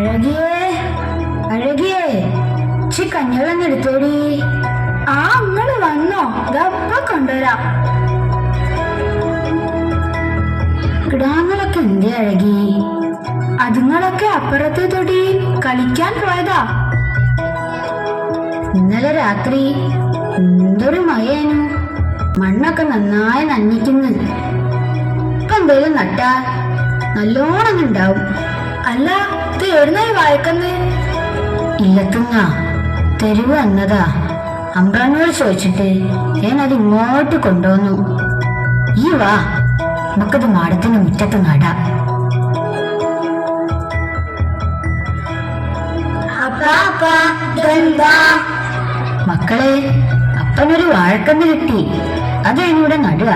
അഴകിയേ, അഴകിയേ, ചി കഞ്ഞിവെള്ളം എടുത്തോടി. ആ ഇങ്ങള് വന്നോ? ഇതപ്പ കൊണ്ടുവരാം. കിടാങ്ങളൊക്കെ എന്തേ അഴകി? അതുങ്ങളൊക്കെ അപ്പുറത്തെ തൊടി കളിക്കാൻ പോയതാ. ഇന്നലെ രാത്രി എന്തൊരു മഴയാനു. മണ്ണൊക്കെ നന്നായി നനഞ്ഞിക്കുന്നു. ഇപ്പൊ എന്തേലും നട്ടാ നല്ലോണം ഉണ്ടാവും. അല്ല, ഇത് എവിടുന്നായി വായിക്കുന്നേ? ഇല്ലത്തുങ്ങ തെരുവ് വന്നതാ. അമ്പ്രാനോട് ചോദിച്ചിട്ട് ഞാനത് ഇങ്ങോട്ട് കൊണ്ടുവന്നു. ഈ വാ, നമുക്കത് മാടത്തിന് മുറ്റത്ത് നടാം. മക്കളെ, അപ്പനൊരു വാഴക്കന്ന് കിട്ടി. അത് അതിനൂടെ നടുക.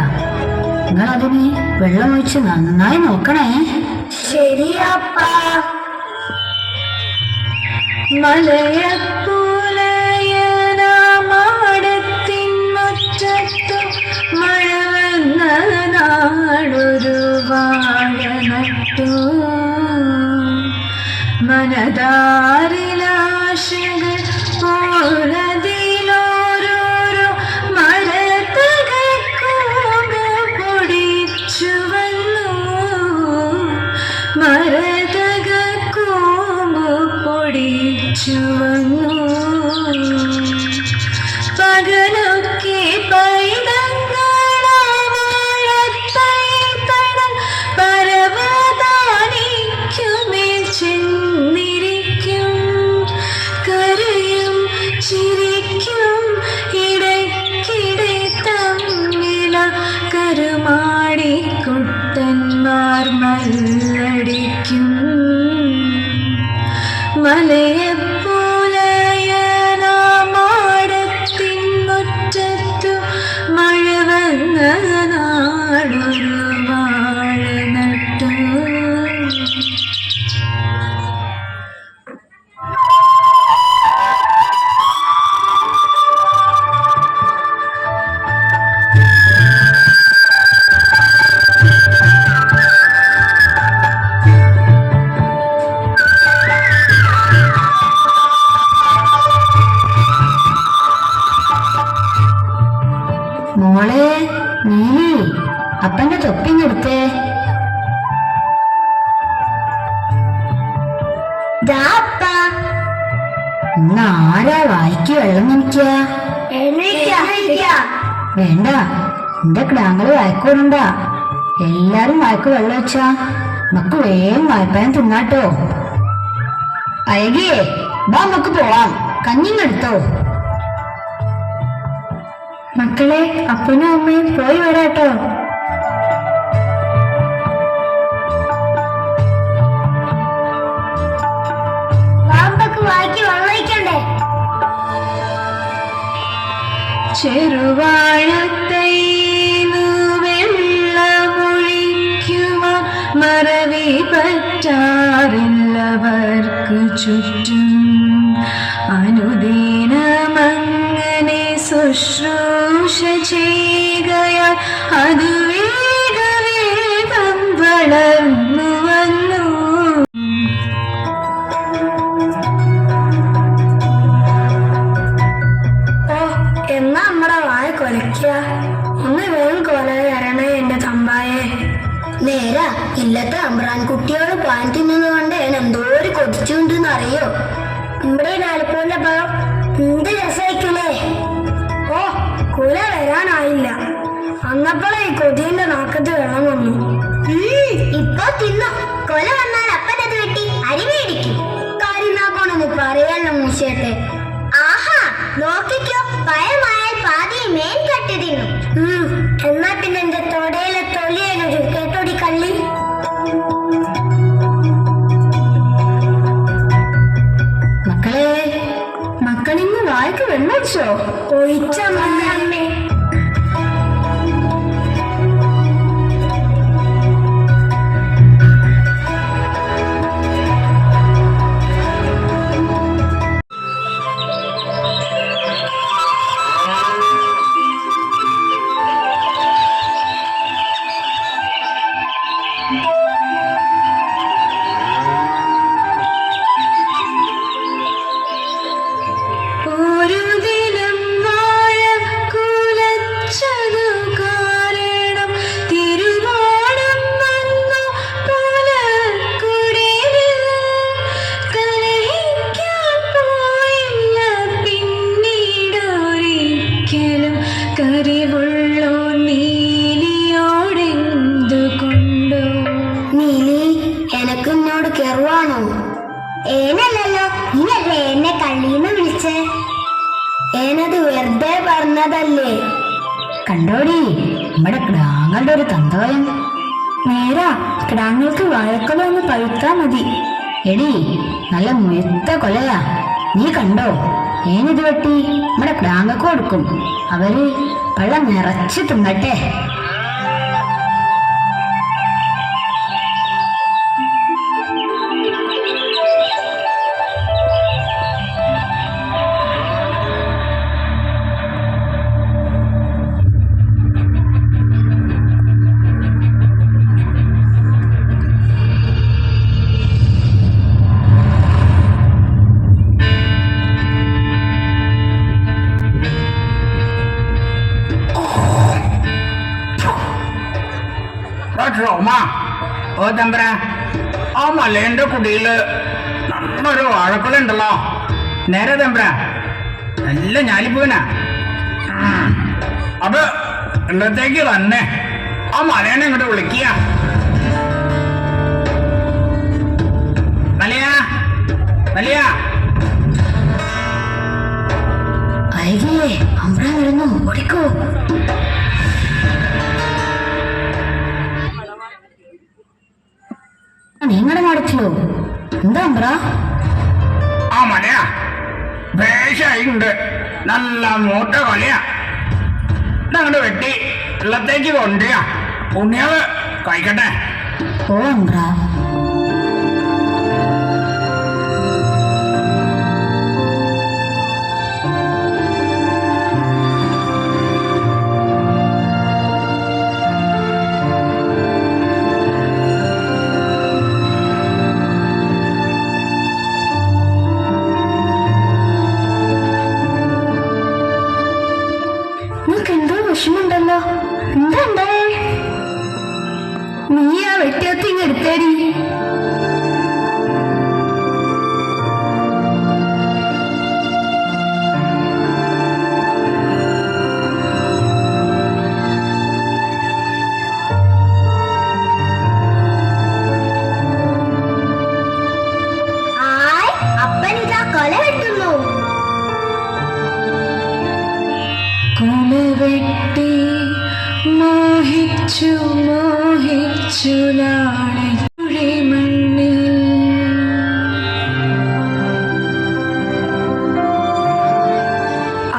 നിങ്ങളതിന് വെള്ളമൊഴിച്ച് നന്നായി നോക്കണേ. ശരിയപ്പ. മലയപ്പൂലയനാമാടത്തിൻ മുറ്റത്തു മഴ വന്ന നാടൊരു വാഴ നട്ടു. മനതാരിലാശകൾ പോലതിലോരോരോ മരതകക്കൂമ്പ് പൊടിച്ചു വന്നു. മരതകക്കൂമ്പ് പൊടിച്ചു വന്നു. പകലൊക്കെ പൈതങ്ങളാവാഴത്തൈതടം പരവതാനിക്കുമേൽ ചെന്നിരിക്കും. കരയും ചിരിക്കും ഇടയ്ക്കിടെ തമ്മില കരുമാടിക്കുട്ടന്മാർ മല്ലടിക്കും. മലയപ്പൂലയനാമാടത്തിൻ മുറ്റത്തു മഴ വന്ന നാടൊരു വാഴ നട്ടു. മോളെ നീലി, അപ്പന്റെ തൊപ്പിങ്ങെടുത്തേ. ഇന്ന് ആരാ വായിക്ക് വെള്ളം നനയ്ക്ക? വേണ്ട, എന്റെ കിടാങ്ങള് വായിക്കോടണ്ട. എല്ലാരും വായിക്ക് വെള്ളം വെച്ചാ നമുക്ക് വേഗം വായ്പാൻ തിന്നാട്ടോ. അഴകിയേ, വാ നമുക്ക് പോവാം. കഞ്ഞിങ്ങെടുത്തോ. മക്കളെ, അപ്പനും അമ്മയും പോയി വരാട്ടോ. ചെറുവാഴത്തൈന്നു വെള്ളമൊഴിക്കുവാൻ മറവി പറ്റാറില്ലവർക്ക് ചുറ്റും. അനുദിനമങ്ങനെ ശുശ്രൂഷ ചെയ്യുകയാൽ അത് വേഗവേഗം വളർന്നു വന്നു. എന്നാ നമ്മടെ വായ കൊലയ്ക്ക. ഒന്ന് വേഗം കൊല തരണേ എന്റെ തമ്പായെ. നേരാ, ഇല്ലത്തെ അമ്രാൻ കുട്ടിയോട് പാൻ തിന്നുന്നത് കൊണ്ട് എന്തോര് കൊതിച്ചുണ്ടെന്ന് അറിയോ? നമ്മുടെ നാലിപ്പൂന്റെ പഴം എന്ത് രസമായിക്കൂലേ. ഓ, കുല വരാനായില്ല. അന്നപ്പോഴേ ഈ കൊതിയുടെ നാക്കത്ത് വെള്ളം വന്നു. ഇപ്പൊ തിന്നു. കൊല വന്നാൽ അപ്പനത് വെട്ടി അരി മേടിക്കും. കാര്യനാക്കോണെന്ന് പറയാനുള്ള മൂശയത്തെ. ആഹാ, നോക്കിക്കോ, പഴമായാൽ പാതി മേൻ കട്ടി തിന്നു. എന്നാ പിന്നെ എന്റെ തൊടയിലെ തൊലിയൊരു കേട്ടോടി കള്ളി. മക്കളെ, മക്കളിന്ന് വായിക്ക് വെള്ളൊഴിച്ചോ? ഒഴിച്ചമ്മേ. നീയല്ലേ എന്നെ കള്ളീന്ന് വിളിച്ചേ? ഏനത് വെറുതെ പറഞ്ഞതല്ലേ. കണ്ടോടി നമ്മുടെ കിടാങ്ങളുടെ ഒരു തന്തോയം. നേരാ, കിടാങ്ങൾക്ക് വാഴക്കൊല ഒന്ന് പഴുത്താ മതി. എടി നല്ല മുഴുത്ത കൊലയാ, നീ കണ്ടോ? ഏനിത് വെട്ടി നമ്മുടെ കിടാങ്ങൾക്ക് കൊടുക്കും, അവര് പഴം നിറച്ച് തിന്നട്ടെ. തമ്പര, ആ മലേന്റെ കുടിയില് നല്ലൊരു വാഴക്കുല ഉണ്ടല്ലോ. നേരെ തമ്പര, നല്ല ഞാലിപ്പൂനാ. അത് ഇന്നത്തേക്ക് തന്നെ ആ മലേനെ ഇങ്ങോട്ട് വിളിക്കുക. മലയാ മലയാ. അയകേ അമ്പ്ര വരുന്നു, ഓടിക്കോ. നിങ്ങളുടെ മടച്ചിലോ? എന്താ അമ്പ്ര? ആ മലയാ വേഷായിട്ടുണ്ട്, നല്ല മൂട്ട കൊലയാ. ഇതങ്ങോട്ട് വെട്ടി വെള്ളത്തേക്ക് കൊണ്ടുപോയാ പുണ്യാള് കഴിക്കട്ടെ. ഓ അമ്പ്ര. വിഷമുണ്ടല്ലോ, എന്താ ഉണ്ടായേ? നീ ആ വെട്ടിയത്തിങ് എടുത്തേടി. അപ്പനിതാ കൊല വെട്ടുന്നു. കൊല വെട്ടി മോഹിച്ചു മോഹിച്ചു നാളെ മണ്ണിൽ.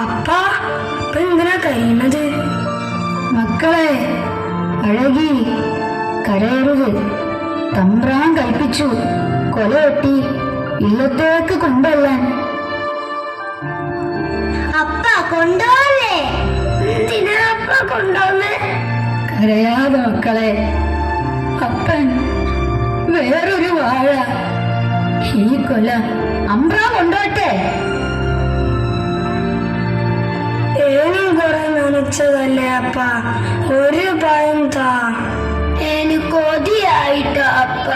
അപ്പാ, ഇപ്പൊ എന്തിനാ കഴിയുന്നത്? മക്കളെ, അഴകി കരയരുത്. തമ്പ്രാൻ കൽപ്പിച്ചു കൊല വെട്ടി ഇല്ലത്തേക്ക് കൊണ്ടുവരാൻ. അപ്പ കൊണ്ടുപോവല്ലേ? എന്തിനാ അപ്പ കൊണ്ടുവന്നേ? കരയാതെ മക്കളെ, അപ്പൻ വേറൊരു വാഴ. ഈ കൊല അമ്പ്ര കൊണ്ടോട്ടെ. ഏനും കുറെ നനച്ചതല്ലേ അപ്പ, ഒരു പയം താ. എനിക്ക് കൊതിയായിട്ടോ അപ്പ,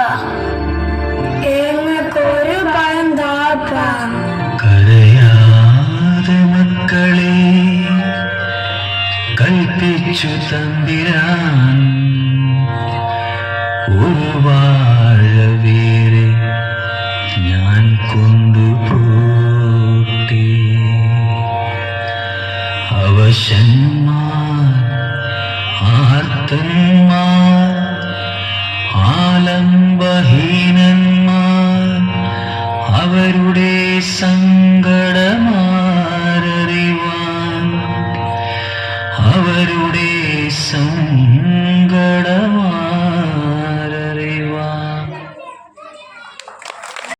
എനിക്കൊരു പയം താ അപ്പ. കരയാതെ മക്കളെ, കൽപ്പിച്ചു തമ്പിരാൻ, ഒരു വാഴ വേറെ ഞാൻ കൊണ്ടുപോട്ടെ. അവശന്മാർ, ആർത്തന്മാർ, ആലംബഹീനന്മാർ, അവരുടെ